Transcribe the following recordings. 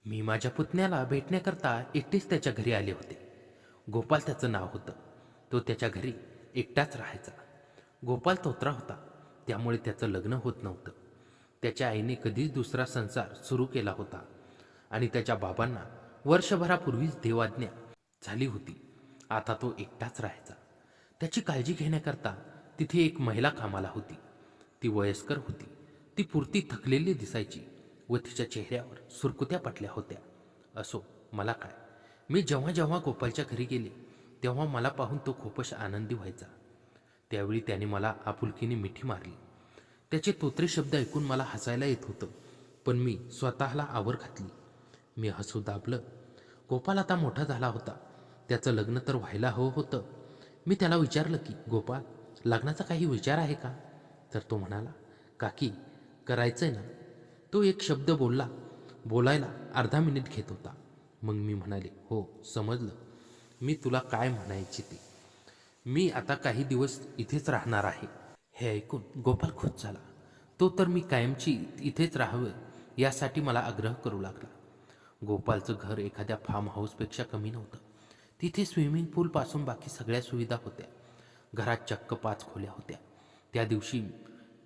मी माझ्या पुतण्याला भेटण्याकरता एकटीच त्याच्या घरी आले होते. गोपाल त्याचं नाव होतं. तो त्याच्या घरी एकटाच राहायचा. गोपाल तोत्रा होता, त्यामुळे त्याचं लग्न होत नव्हतं. त्याच्या आईने कधीच दुसरा संसार सुरू केला होता आणि त्याच्या बाबांना वर्षभरापूर्वीच देवाज्ञा झाली होती. आता तो एकटाच राहायचा. त्याची काळजी घेण्याकरता तिथे एक महिला कामाला होती. ती वयस्कर होती. ती पुरती थकलेली दिसायची व तिच्या चेहऱ्यावर सुरकुत्या पटल्या होत्या. असो, मला काय. मी जेव्हा जेव्हा गोपालच्या घरी गेले तेव्हा मला पाहून तो खूपच आनंदी व्हायचा. त्यावेळी त्याने मला आपुलकीने मिठी मारली. त्याचे तोत्रे शब्द ऐकून मला हसायला येत होतं, पण मी स्वतःला आवर घातली. मी हसू दाबलं. गोपाल आता मोठा झाला होता. त्याचं लग्न तर व्हायला हवं होतं. मी त्याला विचारलं की, गोपाल, लग्नाचा काही विचार आहे का? तर तो म्हणाला, काकी, करायचंय ना. तो एक शब्द बोलायला अर्धा मिनिट घेत होता. मग मी म्हणाले, हो, समजलं. मी तुला काय म्हणायचे ते. मी आता काही दिवस इथेच राहणार आहे. हे ऐकून गोपाल खुश झाला. तो तर मी कायमची इथेच राहावं यासाठी मला आग्रह करू लागला. गोपालचं घर एखाद्या फार्म हाऊसपेक्षा कमी नव्हतं. तिथे स्विमिंग पूलपासून बाकी सगळ्या सुविधा होत्या. घरात चक्क 5 खोल्या होत्या. त्या दिवशी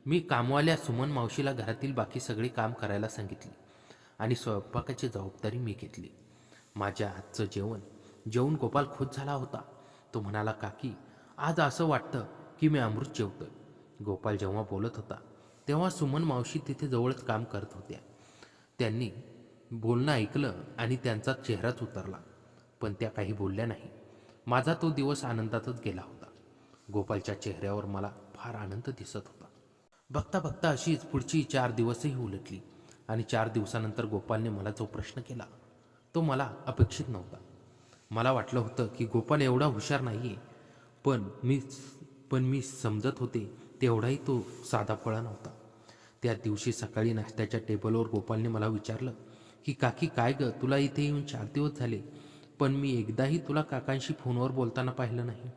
मी कामवाल्या सुमन मावशीला घरातील बाकी सगळे काम करायला सांगितले आणि स्वयंपाकाची जबाबदारी मी घेतली. माझ्या हातचं जेवून गोपाल खुश झाला होता. तो म्हणाला, काकी, आज असं वाटतं की मी अमृत जेवतोय. गोपाल जेव्हा बोलत होता तेव्हा सुमन मावशी तिथे जवळच काम करत होत्या. त्यांनी बोलणं ऐकलं आणि त्यांचा चेहराच उतरला, पण त्या काही बोलल्या नाही. माझा तो दिवस आनंदातच गेला होता. गोपालच्या चेहऱ्यावर मला फार आनंद दिसत होता. बघता बघता अशीच पुढची 4 दिवसही उलटली आणि 4 दिवसानंतर गोपालने मला जो प्रश्न केला तो मला अपेक्षित नव्हता. मला वाटलं होतं की गोपाल एवढा हुशार नाही आहे, पण मी समजत होते तेवढाही तो साधा फळा नव्हता. त्या दिवशी सकाळी नाश्त्याच्या टेबलवर गोपालने मला विचारलं की, काकी, काय ग, तुला इथे येऊन 4 दिवस झाले, पण मी एकदाही तुला काकांशी फोनवर बोलताना पाहिलं नाही.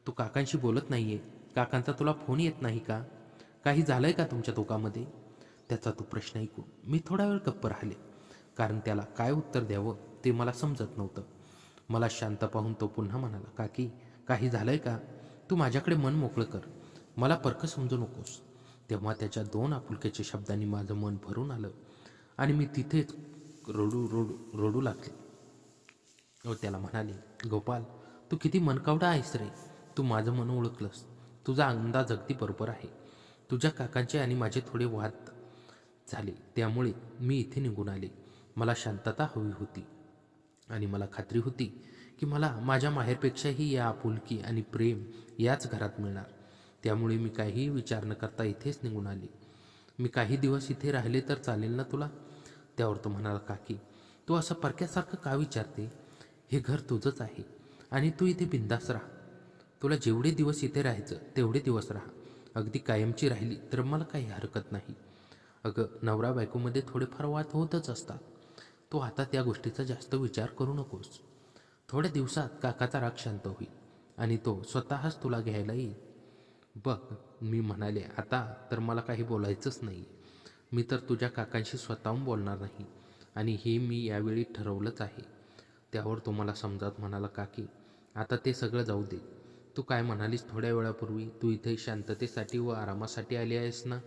तू काकांशी बोलत नाहीये. काकांचा तुला फोन येत नाही का? काही झालंय का तुमच्या दोघांमध्ये? त्याचा तो प्रश्न ऐकून मी थोडा वेळ गप्प राहिले, कारण त्याला काय उत्तर द्यावं ते मला समजत नव्हतं. मला शांत पाहून तो पुन्हा म्हणाला, काकी, काही झालंय का? तू माझ्याकडे मन मोकळं कर. मला परक समजू नकोस. तेव्हा त्याच्या 2 आपुलकीच्या शब्दांनी माझं मन भरून आलं आणि मी तिथेच रडू लागले. व त्याला म्हणाले, गोपाल, तू किती मनकावडा आहेस रे. तू माझं मन ओळखलंस. तुझा अंदाज अगदी बरोबर आहे. तुझ्या काकांचे आणि माझे थोडे वाद झाले, त्यामुळे मी इथे निघून आले. मला शांतता हवी होती आणि मला खात्री होती की मला माझ्या माहेरपेक्षाही या आपुलकी आणि प्रेम याच घरात मिळणार. त्यामुळे मी काहीही विचार न करता इथेच निघून आले. मी काही दिवस इथे राहिले तर चालेल ना तुला? त्यावर तो म्हणाला, काकी, तू असं परक्यासारखं का विचारते? हे घर तुझंच आहे आणि तू इथे बिंदास राहा. तुला जेवढे दिवस इथे राहायचं तेवढे दिवस राहा. अगदी कायमची राहिली तर मला काही हरकत नाही. अगं, नवरा बायकोमध्ये थोडेफार वाद होतच असतात. तू आता त्या गोष्टीचा जास्त विचार करू नकोस. थोड्या दिवसात काकाचा राग शांत होईल आणि तो स्वतःच तुला घ्यायला येईल. बघ, मी म्हणाले, आता तर मला काही बोलायचंच नाही. मी तर तुझ्या काकांशी स्वतःहून बोलणार नाही आणि हे मी यावेळी ठरवलंच आहे. त्यावर तो मला समजावत म्हणाला, काकी, आता ते सगळं जाऊ दे. तू काय म्हणालीस थोड्या वेळापूर्वी, तू इथे शांततेसाठी व आरामासाठी आली आहेस ना?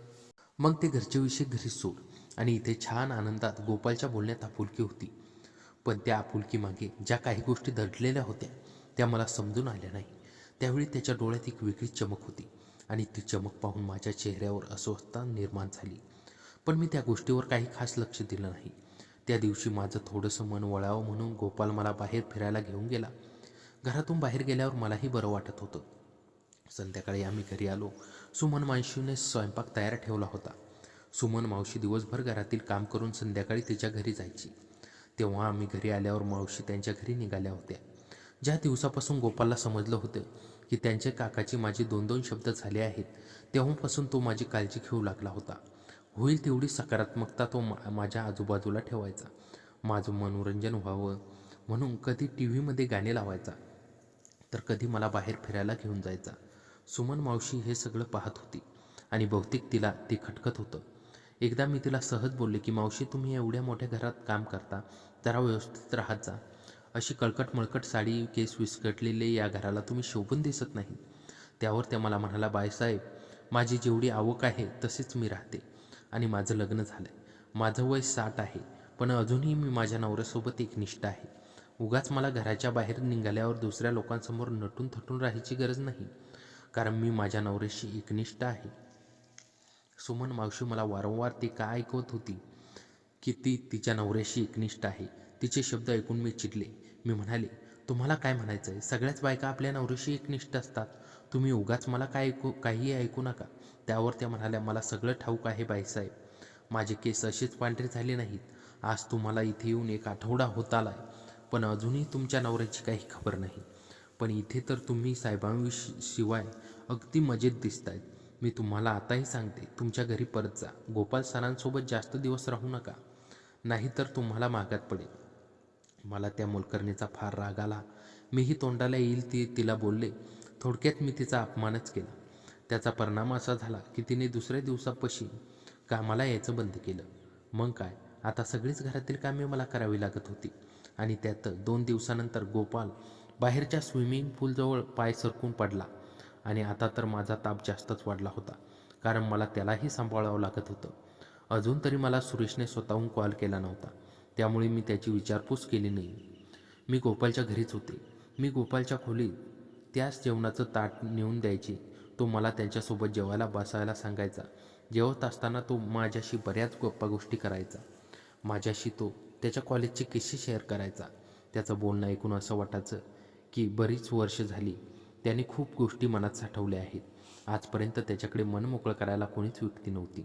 मग ते घरचे विषय घरी सोड आणि इथे छान आनंदात. गोपालच्या बोलण्यात आपुलकी होती, पण त्या आपुलकीमागे ज्या काही गोष्टी दडलेल्या होत्या त्या मला समजून आल्या नाही. त्यावेळी त्याच्या डोळ्यात एक वेगळी चमक होती आणि ती चमक पाहून माझ्या चेहऱ्यावर अस्वस्थता निर्माण झाली. पण मी त्या गोष्टीवर काही खास लक्ष दिलं नाही. त्या दिवशी माझं थोडंसं मन वळावं म्हणून गोपाल मला बाहेर फिरायला घेऊन गेला. घरातून बाहेर गेल्यावर मलाही बरं वाटत होतं. संध्याकाळी आम्ही घरी आलो. सुमन मावशीने स्वयंपाक तयार ठेवला होता. सुमन मावशी दिवसभर घरातील काम करून संध्याकाळी तिच्या घरी जायची. तेव्हा आम्ही घरी आल्यावर मावशी त्यांच्या घरी निघाल्या होत्या. ज्या दिवसापासून गोपालला समजलं होतं की त्यांच्या काकाची माझी 2-2 शब्द झाले आहेत, तेव्हापासून तो माझी काळजी घेऊ लागला होता. होईल तेवढी सकारात्मकता तो माझ्या आजूबाजूला ठेवायचा. माझं मनोरंजन व्हावं म्हणून कधी टी व्हीमध्ये गाणे लावायचा, तर कधी मला बाहेर फिरायला घेऊन जायचा. सुमन मावशी हे सगळं पाहत होती आणि बहुतेक तिला ते खटकत होतं. एकदा मी तिला सहज बोलले की मावशी, तुम्ही एवढ्या मोठ्या घरात काम करता, जरा व्यवस्थित राहत जा. अशी कळकट मळकट साडी, केस विस्कटलेले या घराला तुम्ही शोभून दिसत नाही. त्यावर त्या मला म्हणाला, बायसाहेब, माझी जेवढी आवक आहे तसेच मी राहते आणि माझं लग्न झालं आहे. माझं वय 60 आहे, पण अजूनही मी माझ्या नवऱ्यासोबत एकनिष्ठ आहे. उगाच मला घराच्या बाहेर निघाल्यावर दुसऱ्या लोकांसमोर नटून थटून राहायची गरज नाही, कारण मी माझ्या नवऱ्याशी एकनिष्ठ आहे. सुमन मावशी मला वारंवार ती काय ऐकवत होती की ती तिच्या नवऱ्याशी एकनिष्ठ आहे. तिचे शब्द ऐकून मी चिडले. मी म्हणाले, तुम्हाला काय म्हणायचं आहे? सगळ्याच बायका आपल्या नवऱ्याशी एकनिष्ठ असतात. तुम्ही उगाच मला काहीही ऐकू नका. त्यावर त्या म्हणाल्या, मला सगळं ठाऊक आहे बाईसाहेब. माझे केस असेच पांढरे झाले नाहीत. आज तुम्हाला इथे येऊन 1 आठवडा होत आलाय, पण अजूनही तुमच्या नवऱ्याची काही खबर नाही. पण इथे तर तुम्ही साहेबांशिवाय अगदी मजेत दिसतायत. मी तुम्हाला आताही सांगते, तुमच्या घरी परत जा. गोपाल सरांसोबत जास्त दिवस राहू नका, नाहीतर तुम्हाला महागात पडेल. मला त्या मोलकरणीचा फार राग आला. मीही तोंडाला येईल तिला बोलले. थोडक्यात मी तिचा अपमानच केला. त्याचा परिणाम असा झाला की तिने दुसऱ्या दिवसापाशी कामाला यायचं बंद केलं. मग काय, आता सगळीच घरातील कामे मला करावी लागत होती. आणि त्यात 2 दिवसानंतर गोपाल बाहेरच्या स्विमिंग पूलजवळ पाय सरकून पडला. आणि आता तर माझा ताप जास्तच वाढला होता, कारण मला त्यालाही सांभाळावं लागत होतं. अजून तरी मला सुरेशने स्वतःहून कॉल केला नव्हता, त्यामुळे मी त्याची विचारपूस केली नाही. मी गोपालच्या घरीच होते. मी गोपालच्या खोलीत त्याच जेवणाचं ताट नेऊन द्यायचे. तो मला त्यांच्यासोबत जेवायला बसायला सांगायचा. जेवत असताना तो माझ्याशी बऱ्याच गप्पा गोष्टी करायचा. माझ्याशी तो त्याच्या कॉलेजचे किस्से शेअर करायचा. त्याचं बोलणं ऐकून असं वाटायचं की बरीच वर्ष झाली त्याने खूप गोष्टी मनात साठवल्या आहेत. आजपर्यंत त्याच्याकडे मन मोकळं करायला कोणीच व्यक्ती नव्हती,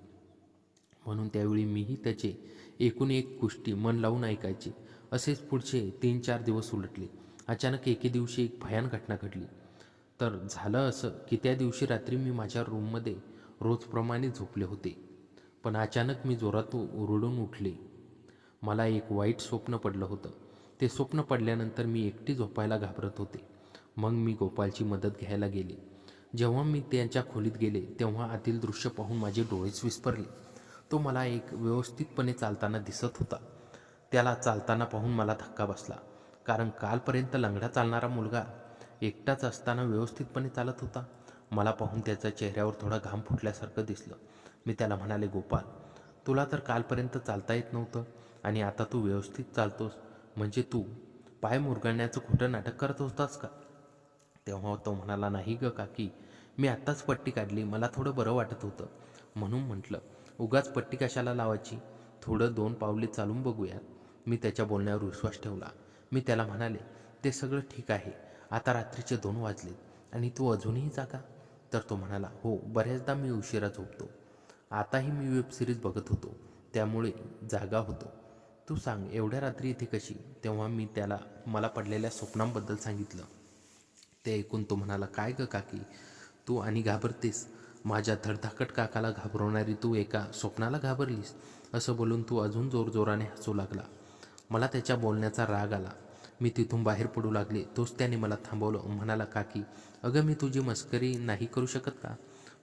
म्हणून त्यावेळी मीही त्याचे एकूण एक गोष्टी मन लावून ऐकायचे. असेच पुढचे 3-4 दिवस उलटले. अचानक एके दिवशी एक भयान घटना घडली. तर झालं असं की त्या दिवशी रात्री मी माझ्या रूममध्ये रोजप्रमाणे झोपले होते, पण अचानक मी जोरात ओरडून उठले. मला एक वाईट स्वप्न पडलं होतं. ते स्वप्न पडल्यानंतर मी एकटी झोपायला घाबरत होते. मग मी गोपालची मदत घ्यायला गेले. जेव्हा मी त्यांच्या खोलीत गेले तेव्हा आतील दृश्य पाहून माझे डोळेच विस्फारले. तो मला एक व्यवस्थितपणे चालताना दिसत होता. त्याला चालताना पाहून मला धक्का बसला, कारण कालपर्यंत लंगडा चालणारा मुलगा एकटाच असताना व्यवस्थितपणे चालत होता. मला पाहून त्याच्या चेहऱ्यावर थोडा घाम फुटल्यासारखं दिसलं. मी त्याला म्हणाले, गोपाल, तुला तर कालपर्यंत चालता येत नव्हतं आणि आता तू व्यवस्थित चालतोस, म्हणजे तू पाय मुरगळण्याचं खोटं नाटक करत होतास का? तेव्हा तो म्हणाला, नाही ग काकी, मी आत्ताच पट्टी काढली, मला थोडं बरं वाटत होतं म्हणून म्हटलं. उगाच पट्टी कशाला लावायची, थोडं 2 पावले चालून बघूयात. मी त्याच्या बोलण्यावर विश्वास ठेवला. मी त्याला म्हणाले, ते सगळं ठीक आहे, आता रात्रीचे 2 वाजलेत आणि तू अजूनही जागा? तर तो म्हणाला, हो, बऱ्याचदा मी उशिरा झोपतो. आताही मी वेब सिरीज बघत होतो, त्यामुळे जागा होतो. तू सांग, एवढ्या रात्री इथे कशी? तेव्हा मी त्याला मला पडलेल्या स्वप्नांबद्दल सांगितलं. ते ऐकून तो म्हणाला, काय ग काकी, तू आणि घाबरतेस? माझ्या धडधाकट काकाला घाबरवणारी तू एका स्वप्नाला घाबरलीस? असं बोलून तू अजून जोरजोराने हसू लागला. मला त्याच्या बोलण्याचा राग आला. मी तिथून बाहेर पडू लागले. तोच त्याने मला थांबवलं. म्हणाला, काकी, अगं मी तुझी मस्करी नाही करू शकत का?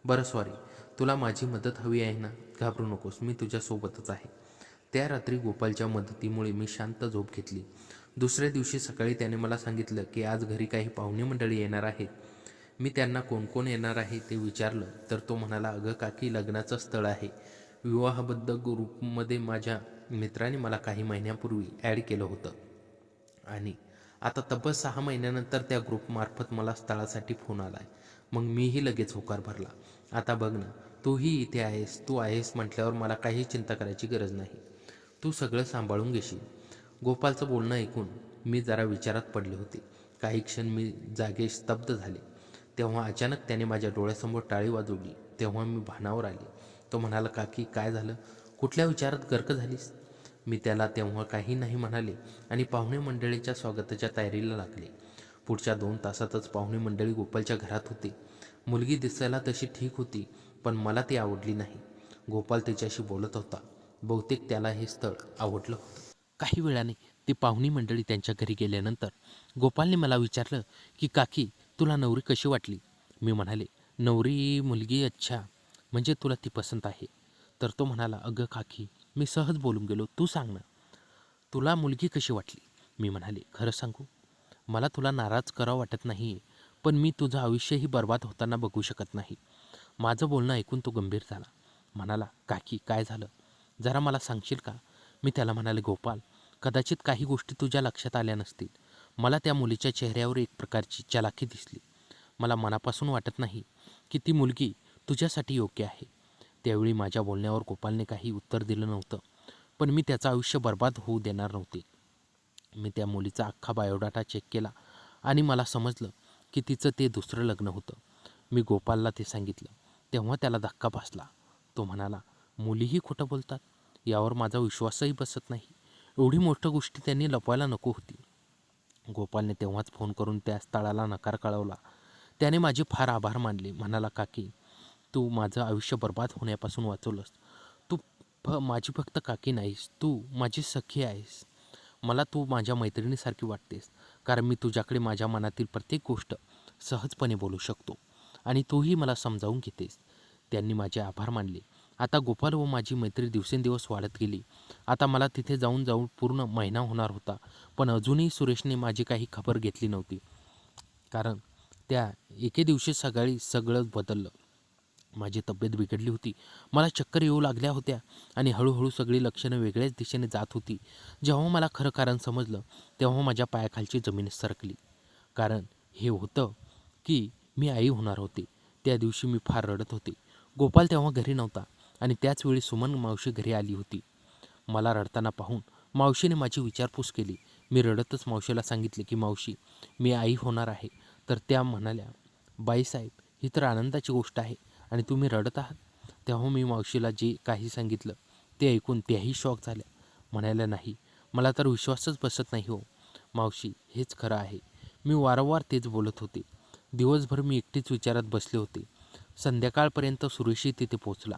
बरं, सॉरी, तुला माझी मदत हवी आहे ना? घाबरू नकोस, मी तुझ्यासोबतच आहे. त्या रात्री गोपालच्या मदतीमुळे मी शांत झोप घेतली. दुसऱ्या दिवशी सकाळी त्याने मला सांगितलं की आज घरी काही पाहुणे मंडळी येणार आहेत. मी त्यांना कोण कोण येणार आहे ते विचारलं तर तो म्हणाला, अगं काकी, लग्नाचं स्थळ आहे. विवाहबद्ध ग्रुपमध्ये माझ्या मित्राने मला काही महिन्यापूर्वी ॲड केलं होतं आणि आता तब्बल 6 महिन्यानंतर त्या ग्रुपमार्फत मला स्थळासाठी फोन आला आहे. मग मीही लगेच होकार भरला. आता बघ ना, तूही इथे आहेस. तू आहेस म्हटल्यावर मला काही चिंता करायची गरज नाही. तू सगळं सांभाळून घेशील. गोपालचं बोलणं ऐकून मी जरा विचारात पडले होते. काही क्षण मी जागे स्तब्ध झाले. तेव्हा अचानक त्याने माझ्या डोळ्यासमोर टाळी वाजवली. तेव्हा मी भानावर आले. तो म्हणाला, काकी, काय झालं? कुठल्या विचारात गर्क झालीस? मी त्याला तेव्हा काही नाही म्हणाले आणि पाहुणे मंडळीच्या स्वागताच्या तयारीला लागले. पुढच्या 2 तासातच पाहुणे मंडळी गोपालच्या घरात होते. मुलगी दिसायला तशी ठीक होती, पण मला ती आवडली नाही. गोपाल तिच्याशी बोलत होता. बहुतेक त्याला हे स्थळ आवडलं होतं. काही वेळाने ती पाहुणी मंडळी त्यांच्या घरी गेल्यानंतर गोपालने मला विचारलं की काकी, तुला नवरी कशी वाटली? मी म्हणाले, नवरी मुलगी अच्छा, म्हणजे तुला ती पसंत आहे? तर तो म्हणाला, अगं काकी, मी सहज बोलून गेलो, तू सांग ना, तुला मुलगी कशी वाटली? मी म्हणाले, खरं सांगू, मला तुला नाराज करावं वाटत नाही, पण मी तुझं आयुष्यही बर्बाद होताना बघू शकत नाही. माझं बोलणं ऐकून तो गंभीर झाला. म्हणाला, काकी काय झालं, जरा मला सांगशील का? मी त्याला म्हणाले, गोपाल, कदाचित काही गोष्टी तुझ्या लक्षात आल्या नसतील. मला त्या मुलीच्या चेहऱ्यावर एक प्रकारची चलाखी दिसली. मला मनापासून वाटत नाही की ती मुलगी तुझ्यासाठी योग्य आहे. त्यावेळी माझ्या बोलण्यावर गोपालने काही उत्तर दिलं नव्हतं, पण मी त्याचं आयुष्य बर्बाद होऊ देणार नव्हते. मी त्या मुलीचा अख्खा बायोडाटा चेक केला आणि मला समजलं की तिचं ते दुसरं लग्न होतं. मी गोपालला ते सांगितलं तेव्हा त्याला धक्का बसला. तो म्हणाला, मुलीही खोटं बोलतात, यावर माझा विश्वासही बसत नाही. एवढी मोठी गोष्टी त्यांनी लपवायला नको होती. गोपालने तेव्हाच फोन करून त्या स्थळाला नकार कळवला. त्याने माझे फार आभार मानले. म्हणाला, काकी, तू माझं आयुष्य बर्बाद होण्यापासून वाचवलंस. तू माझी फक्त काकी नाहीस, तू माझी सखी आहेस. मला तू माझ्या मैत्रिणीसारखी वाटतेस, कारण मी तुझ्याकडे माझ्या मनातील प्रत्येक गोष्ट सहजपणे बोलू शकतो आणि तूही मला समजावून घेतेस. त्यांनी माझे आभार मानले. आता गोपाल व माझी मैत्री दिवसेंदिवस वाढत गेली. आता मला तिथे जाऊन जाऊन पूर्ण महिना होणार होता, पण अजूनही सुरेशने माझी काही खबर घेतली नव्हती. कारण त्या एके दिवशी सकाळी सगळं बदललं. माझी तब्येत बिघडली होती. मला चक्कर येऊ लागल्या होत्या आणि हळूहळू सगळी लक्षणं वेगळ्याच दिशेने जात होती. जेव्हा मला खरं कारण समजलं, तेव्हा माझ्या पायाखालची जमीन सरकली. कारण हे होतं की मी आई होणार होते. त्या दिवशी मी फार रडत होते. गोपाल तेव्हा घरी नव्हता आणि त्याचवेळी सुमन मावशी घरी आली होती. मला रडताना पाहून मावशीने माझी विचारपूस केली. मी रडतच मावशीला सांगितले की मावशी, मी आई होणार आहे. तर त्या म्हणाल्या, बाईसाहेब, ही तर आनंदाची गोष्ट आहे आणि तुम्ही रडत आहात. तेव्हा मी मावशीला जे काही सांगितलं ते ऐकून त्याही शॉक झाल्या. म्हणायला, नाही, मला तर विश्वासच बसत नाही हो मावशी, हेच खरं आहे. मी वारंवार तेच बोलत होते. दिवसभर मी एकटीच विचारात बसले होते. संध्याकाळपर्यंत सुरेशही तिथे पोचला.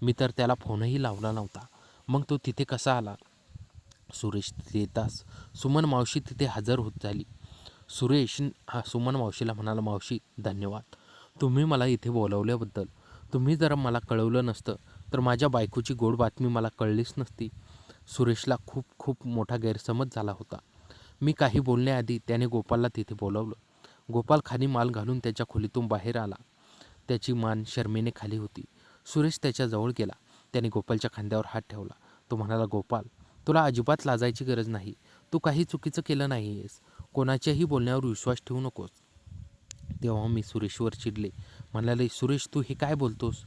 मी तर त्याला फोनही लावला नव्हता. मग तो तिथे कसा आला? सुरेश तिथे येताच सुमन मावशी तिथे हजर होत झाली. सुरेश सुमन मावशीला म्हणाला, मावशी, धन्यवाद, तुम्ही मला इथे बोलवल्याबद्दल. तुम्ही जर मला कळवलं नसतं तर माझ्या बायकोची गोड बातमी मला कळलीच नसती. सुरेशला खूप खूप मोठा गैरसमज झाला होता. मी काही बोलण्याआधी त्याने गोपालला तिथे बोलावलं. गोपाल खाली मान घालून त्याच्या खोलीतून बाहेर आला. त्याची मान शरमेने खाली होती. सुरेश त्याच्याजवळ गेला. त्याने गोपालच्या खांद्यावर हात ठेवला. तो म्हणाला, गोपाल, तुला अजिबात लाजायची गरज नाही. तू काही चुकीचं केलं नाही आहेस. कोणाच्याही बोलण्यावर विश्वास ठेवू नकोस. तेव्हा मी सुरेशवर चिडले. म्हणाले, सुरेश, तू हे काय बोलतोस?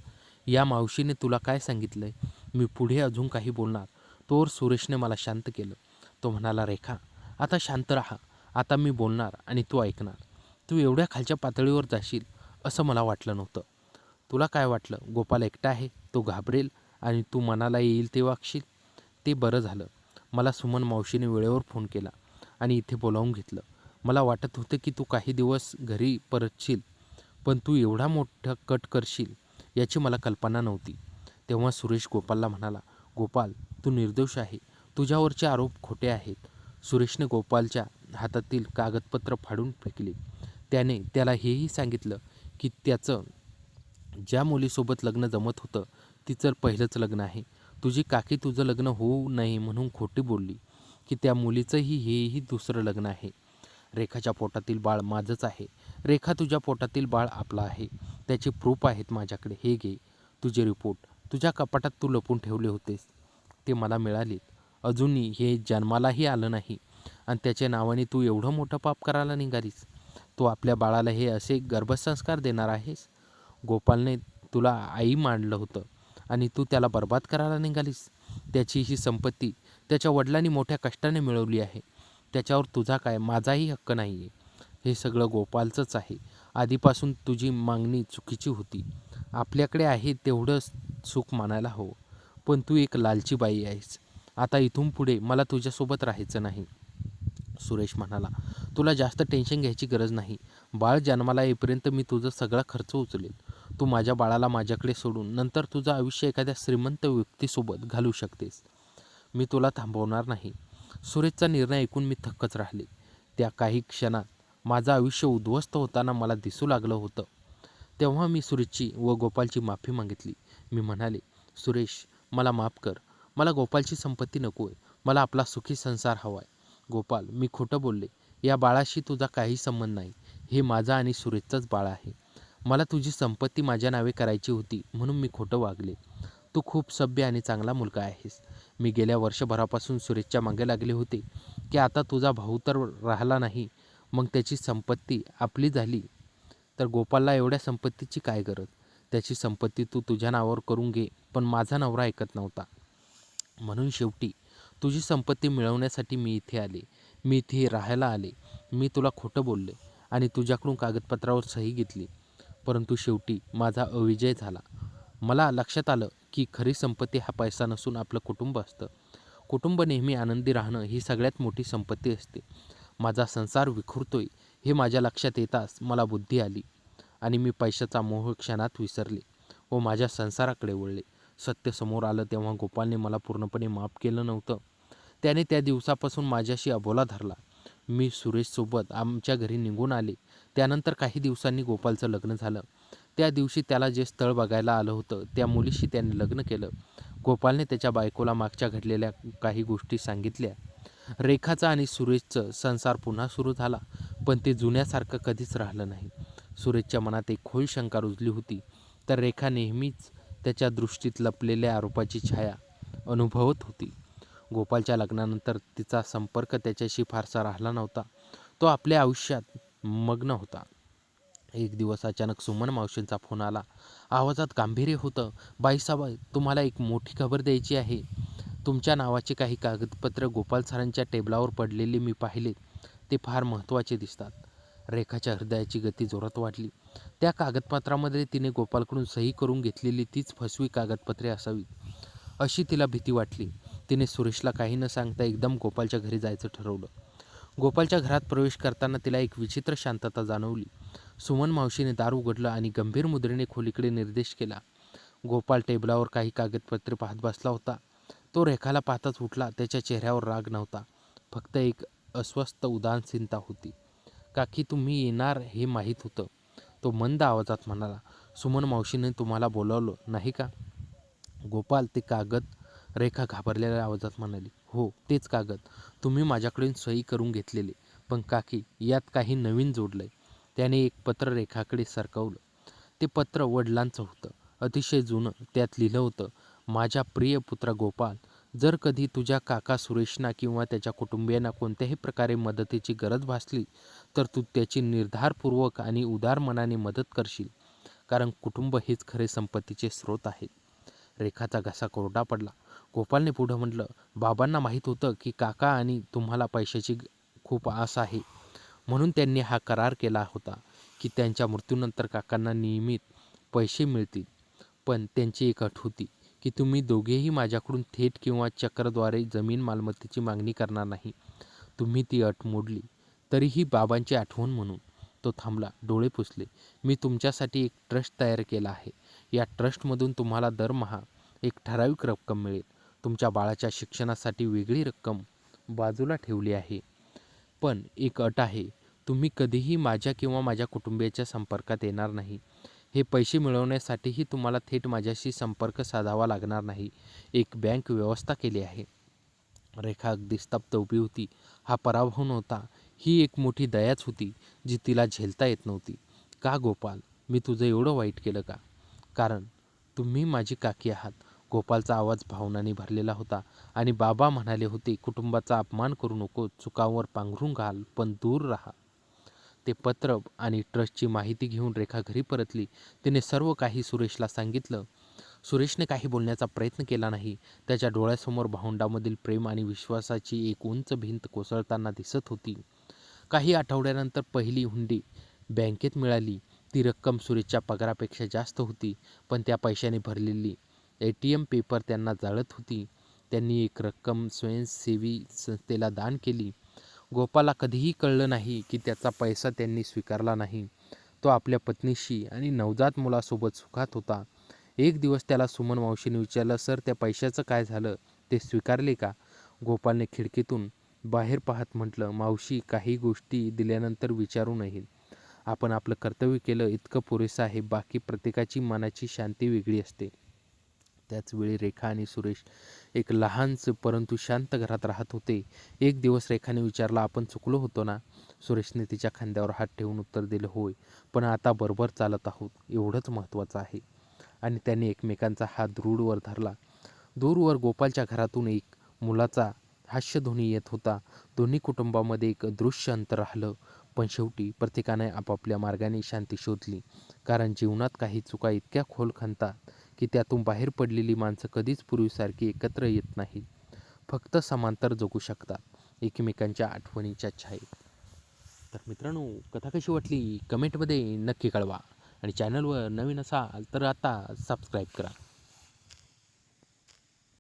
या मावशीने तुला काय सांगितलंय? मी पुढे अजून काही बोलणार तोवर सुरेशने मला शांत केलं. तो म्हणाला, रेखा, आता शांत राहा. आता मी बोलणार आणि तू ऐकणार. तू एवढ्या खालच्या पातळीवर जाशील असं मला वाटलं नव्हतं. तुला काय वाटलं, गोपाल एकटा आहे, तो घाबरेल आणि तू मनाला येईल ते वागशील? ते बरं झालं. मला सुमन मावशीने वेळेवर फोन केला आणि इथे बोलावून घेतलं. मला वाटत होतं की तू काही दिवस घरी परतशील, पण तू एवढा मोठा कट करशील याची मला कल्पना नव्हती. तेव्हा सुरेश गोपालला म्हणाला, गोपाल, तू निर्दोष आहे. तुझ्यावरचे आरोप खोटे आहेत. सुरेशने गोपालच्या हातातील कागदपत्र फाडून फेकले. त्याने त्याला हेही सांगितलं की त्याचं ज्या मुलीसोबत लग्न जमत होतं तिचं पहिलंच लग्न आहे. तुझी काकी तुझं लग्न होऊ नये म्हणून खोटी बोलली की त्या मुलीचंही हेही दुसरं लग्न आहे. रेखाच्या पोटातील बाळ माझंच आहे. रेखा तुझ्या पोटातील बाळ आपलं आहे. त्याचे प्रूफ आहेत माझ्याकडे. हे घे तुझे रिपोर्ट. तुझ्या कपाटात तू लपून ठेवले होतेस ते मला मिळालेत. अजूनही हे जन्मालाही आलं नाही आणि त्याच्या नावाने तू एवढं मोठं पाप करायला निघालीस. तू आपल्या बाळाला हे असे गर्भसंस्कार देणार आहेस? गोपालने तुला आई मानलं होतं आणि तू त्याला बर्बाद करायला निघालीस. त्याची ही संपत्ती त्याच्या वडिलांनी मोठ्या कष्टाने मिळवली आहे. त्याच्यावर तुझा काय, माझाही हक्क नाही आहे. हे सगळं गोपालचंच आहे. आधीपासून तुझी मागणी चुकीची होती. आपल्याकडे आहे तेवढं सुख मानायला हवं, पण तू एक लालची बाई आहेस. आता इथून पुढे मला तुझ्यासोबत राहायचं नाही. सुरेश म्हणाला, तुला जास्त टेन्शन घ्यायची गरज नाही. बाळ जन्माला येईपर्यंत मी तुझा सगळा खर्च उचलेल. तू माझ्या बाळाला माझ्याकडे सोडून नंतर तुझं आयुष्य एखाद्या श्रीमंत व्यक्तीसोबत घालू शकतेस. मी तुला थांबवणार नाही. सुरेशचा निर्णय ऐकून मी थक्कच राहिले. त्या काही क्षणात माझं आयुष्य उद्ध्वस्त होताना मला दिसू लागलं होतं. तेव्हा मी सुरेशची व गोपालची माफी मागितली. मी म्हणाले, सुरेश, मला माफ कर. मला गोपालची संपत्ती नको आहे. मला आपला सुखी संसार हवा आहे. गोपाल, मी खोटं बोलले. या बाळाशी तुझा काही संबंध नाही. हे माझा आणि सुरेशचंच बाळ आहे. मला तुझी संपत्ती माझ्या नावे करायची होती म्हणून मी खोटं वागले. तू खूप सभ्य आणि चांगला मुलगा आहेस. मी गेल्या वर्षभरापासून सुरेशच्या मागे लागले होते की आता तुझा भाऊ तर राहिला नाही, मग त्याची संपत्ती आपली झाली तर गोपालला एवढ्या संपत्तीची काय गरज? त्याची संपत्ती तू तुझ्या नावावर करून घे. पण माझा नवरा ऐकत नव्हता. म्हणून शेवटी तुझी संपत्ती मिळवण्यासाठी मी इथे आले. मी इथे राहायला आले. मी तुला खोटं बोलले आणि तुझ्याकडून कागदपत्रावर सही घेतली. परंतु शेवटी माझा अविजय झाला. मला लक्षात आलं की खरी संपत्ती हा पैसा नसून आपलं कुटुंब असतं. कुटुंब नेहमी आनंदी राहणं ही सगळ्यात मोठी संपत्ती असते. माझा संसार विखुरतोय हे माझ्या लक्षात येताच मला बुद्धी आली आणि मी पैशाचा मोह क्षणात विसरले व माझ्या संसाराकडे वळले. सत्य समोर आलं तेव्हा गोपालने मला पूर्णपणे माफ केलं नव्हतं. त्याने त्या दिवसापासून माझ्याशी अबोला धरला. मी सुरेशसोबत आमच्या घरी निघून आले. त्यानंतर काही दिवसांनी गोपालचं लग्न झालं. त्या दिवशी त्याला जे स्थळ बघायला आलं होतं त्या मुलीशी त्याने लग्न केलं. गोपालने त्याच्या बायकोला मागच्या घडलेल्या काही गोष्टी सांगितल्या. रेखाचा आणि सुरेशचं संसार पुन्हा सुरू झाला, पण ते जुन्यासारखं कधीच राहिलं नाही. सुरेशच्या मनात एक खोल शंका रुजली होती, तर रेखा नेहमीच त्याच्या दृष्टीत लपलेल्या आरोपाची छाया अनुभवत होती. गोपालच्या लग्नानंतर तिचा संपर्क त्याच्याशी फारसा राहिला नव्हता. तो आपल्या आयुष्यात मग्न होता. एक दिवस अचानक सुमन मावशींचा फोन आला. आवाजात गांभीर्य होतं. बाईसाहेब, तुम्हाला एक मोठी खबर द्यायची आहे. तुमच्या नावाचे काही कागदपत्र गोपाल सरांच्या टेबलावर पडलेले मी पाहिले. ते फार महत्त्वाचे दिसतात. रेखाच्या हृदयाची गती जोरात वाढली. त्या कागदपत्रामध्ये तिने गोपालकडून सही करून घेतलेली तीच फसवी कागदपत्रे असावीत अशी तिला भीती वाटली. तिने सुरेशला काही न सांगता एकदम गोपालच्या घरी जायचं ठरवलं. गोपालच्या घरात प्रवेश करताना तिला एक विचित्र शांतता जाणवली. सुमन मावशीने दार उघडलं आणि गंभीर मुद्रेने खोलीकडे निर्देश केला. गोपाल टेबलावर काही कागदपत्रे पाहत बसला होता. तो रेखाला पाहताच उठला. त्याच्या चेहऱ्यावर राग नव्हता, फक्त एक अस्वस्थ उदासीनता होती. काकी, तुम्ही येणार हे माहीत होतं, तो मंद आवाजात म्हणाला. सुमन मावशीने तुम्हाला बोलावलं नाही का? गोपाल, ते कागद? रेखा घाबरलेल्या आवाजात म्हणाली. हो, तेच कागद. तुम्ही माझ्याकडून सही करून घेतलेले. पण काकी, यात काही नवीन जोडलंय. त्याने एक पत्र रेखाकडे सरकवलं. ते पत्र वडिलांचं होतं, अतिशय जुनं. त्यात लिहिलं होतं, माझ्या प्रिय पुत्र गोपाल, जर कधी तुझ्या काका सुरेशना किंवा त्याच्या कुटुंबियांना कोणत्याही प्रकारे मदतीची गरज भासली तर तू त्याची निर्धारपूर्वक आणि उदार मनाने मदत करशील, कारण कुटुंब हेच खरे संपत्तीचे स्रोत आहेत. रेखाचा घसा कोरडा पडला. गोपालने पुढं म्हटलं, बाबांना माहीत होतं की काका आणि तुम्हाला पैशाची खूप आस आहे, म्हणून त्यांनी हा करार केला होता की त्यांच्या मृत्यूनंतर काकांना नियमित पैसे मिळतील. पण त्यांची एक अट होती की तुम्ही दोघेही माझ्याकडून थेट किंवा चक्रद्वारे जमीन मालमत्तेची मागणी करणार नाही. तुम्ही ती अट मोडली. तरीही बाबांची आठवण म्हणून. तो थांबला, डोळे पुसले. मी तुमच्यासाठी एक ट्रस्ट तयार केला आहे. या ट्रस्टमधून तुम्हाला दरमहा एक ठराविक रक्कम मिळेल. तुमच्या बाळाच्या शिक्षणासाठी वेगळी रक्कम बाजूला ठेवली आहे. पण एक अट आहे, तुम्ही कधीही माझ्या किंवा माझ्या कुटुंबियाच्या संपर्कात येणार नाही. हे पैसे मिळवण्यासाठीही तुम्हाला थेट माझ्याशी संपर्क साधावा लागणार नाही. एक बँक व्यवस्था केली आहे. रेखा अगदी स्तब्ध उभी होती. हा पराभव नव्हता, ही एक मोठी दयाच होती जी तिला झेलता येत नव्हती. का गोपाल, मी तुझं एवढं वाईट केलं का? कारण तुम्ही माझी काकी आहात. गोपालचा आवाज भावनांनी भरलेला होता आणि बाबा म्हणाले होते, कुटुंबाचा अपमान करू नको, चुकांवर पांघरून घाल, पण दूर राहा. ते पत्र आणि ट्रस्टची माहिती घेऊन रेखा घरी परतली. तिने सर्व काही सुरेशला सांगितलं. सुरेशने काही बोलण्याचा प्रयत्न केला नाही. त्याच्या डोळ्यासमोर भावंडामधील प्रेम आणि विश्वासाची एक उंच भिंत कोसळताना दिसत होती. काही आठवड्यानंतर पहिली हुंडी बँकेत मिळाली. ती रक्कम सुरेशच्या पगारापेक्षा जास्त होती, पण त्या पैशाने भरलेली ATM पेपर त्यांना जाळत होती. त्यांनी एक रक्कम स्वयंसेवी संस्थेला दान केली. गोपाला कधीही कळलं नाही की त्याचा पैसा त्यांनी स्वीकारला नाही. तो आपल्या पत्नीशी आणि नवजात मुलासोबत सुखात होता. एक दिवस त्याला सुमन मावशीने विचारलं, सर, त्या पैशाचं काय झालं? ते स्वीकारले का? गोपालने खिडकीतून बाहेर पाहत म्हटलं, मावशी, काही गोष्टी दिल्यानंतर विचारू नये. आपण आपलं कर्तव्य केलं इतकं पुरेसं आहे. बाकी प्रत्येकाची मनाची शांती वेगळी असते. त्याचवेळी रेखा आणि सुरेश एक लहानसे परंतु शांत घरात राहत होते. एक दिवस रेखाने विचारला, आपण चुकलो होतो ना? सुरेशने तिच्या खांद्यावर हात ठेवून उत्तर दिले, होय, पण आता बरोबर चालत आहोत, एवढंच महत्त्वाचं आहे. आणि त्यांनी एकमेकांचा हात दृढवर धरला. दूरवर गोपालच्या घरातून एक मुलाचा हास्यध्वनी येत होता. दोन्ही कुटुंबामध्ये एक दृश्य अंतर राहिलं, पण शेवटी प्रत्येकाने आपापल्या मार्गाने शांती शोधली. कारण जीवनात काही चुका इतक्या खोल खणतात की त्यातून बाहेर पडलेली माणसं कधीच पूर्वीसारखी एकत्र येत नाहीत, फक्त समांतर जगू शकतात एकमेकांच्या आठवणीच्या छायेत. तर मित्रांनो, कथा कशी वाटली कमेंटमध्ये नक्की कळवा आणि चॅनलवर नवीन असाल तर आता सबस्क्राईब करा.